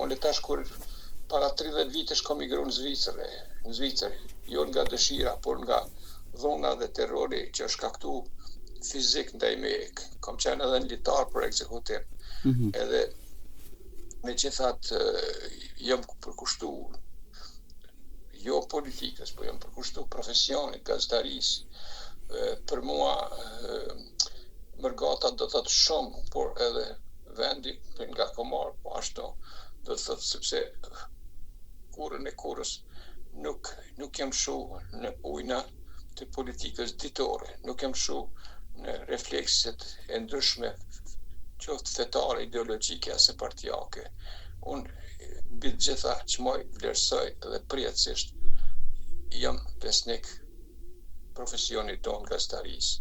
Unë tash kur para 30 vitesh kam migruar në Zvicër, jo nga dëshira, por nga dhuna dhe terrori që është shkaktu fizik ndaj meje. Kam qenë edhe në litar për ekzekutim. Edhe megjithatë jam përkushtu jo politikës, po jam përkushtu profesionit gazetarisë. Për mua Mërgata do të thotë shumë, por edhe vendi nga Komar, po ashtu do të thotë sepse kurrën e kurrës nuk jam shu në ujna të politikës ditore, nuk jam shu në reflekset e ndryshme qoftë fetare, ideologjike ose partijake. Unë mbi të gjitha çmoj, vlerësoj dhe përjetësisht jam besnik profesionit tonë gazetarisë.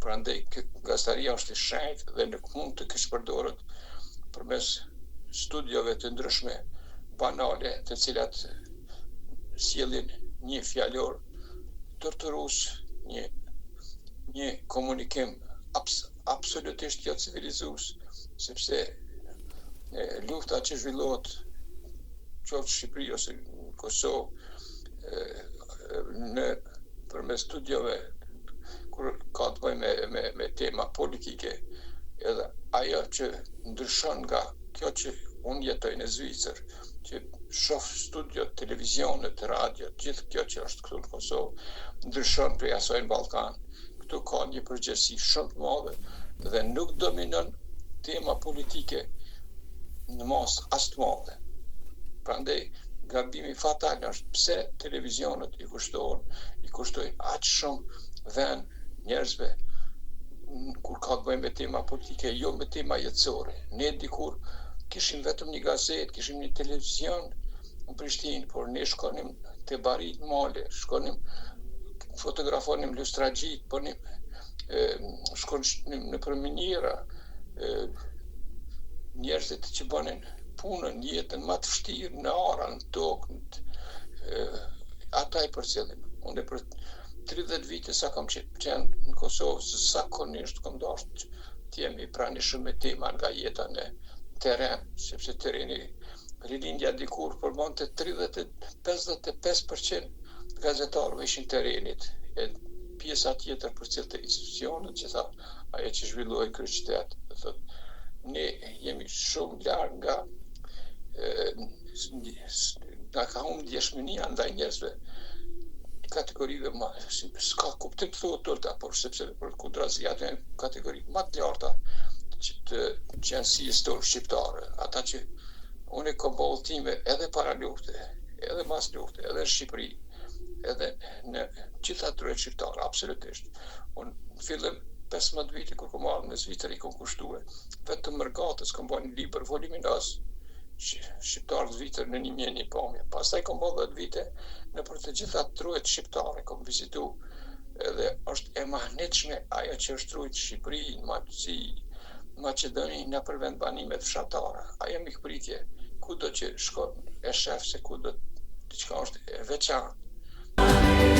Prandaj gazetaria është e shenjtë dhe nuk mund të kesh përdorur përmes studiove të ndryshme banale, të cilat sjellin një fjalor torturues, një komunikim absolutisht jo civilizues, sepse lufta që zhvillohet qoftë në Shqipëri ose në Kosovë përmes studiove kur ka të bëjë me tema politike, edhe ajo që ndryshon nga kjo që unë jetoj në Zvicër, që shoh studio, televizionet, radio, gjithë kjo që është këtu në Kosovë, ndryshon prej asaj në Ballkan. Këtu ka një përgjegjësi shumë të madhe dhe nuk dominon tema politike në masë as të madhe. Prandaj gabimi fatal është pse televizionet i kushtojnë aq shumë vend njerëzve kur ka të bëjë me tema politike, jo me tema jetësore. Ne dikur kishim vetëm një gazetë, kishim një televizion në Prishtinë, por ne shkonim te barit male, fotografonim lustragjit, shkonim në përminjera, njerëzit që bënin punën, jetën më të vështirë në ara, në tokë, ata i përcjellim. Unë për 30 vite sa kam qenë në Kosovë, zakonisht kam dashur të jemi i pranishëm me tema nga jeta në terren, sepse terreni rilindja dikur përmbante 55% gazetarëve ishin terrenit, e pjesa tjetër përcjellte institucionet, që tha ajo që zhvillohej kryeqytet. Ne jemi shumë larg nga ka humbur ndjeshmëria ndaj njerëzve kategorive s'ka kuptim të thuhet tolta, por sepse për kundrazi ato janë kategori më të larta që janë si historia shqiptare, ata që unë kam bollë time edhe para lufte, edhe mas lufte, edhe në Shqipëri, edhe në gjitha drejt shqiptare, absolutisht. Unë në fillim 15 vite kur kam ardhur në Zvicër i kam kushtuar vetëm Mërgatës, kam bërë një libër voluminoz shqiptarë Zvicër në 1001 pamje. Pastaj kam bërë 10 vite në për të gjitha truhet shqiptare, kam vizitu edhe është e mahnitshme ajo që është truhet Shqipëri, Maqedoni në përvend banimet fshatare. Ajo mikpritje, kudo që shkon e shef se kudo diçka është e veçantë.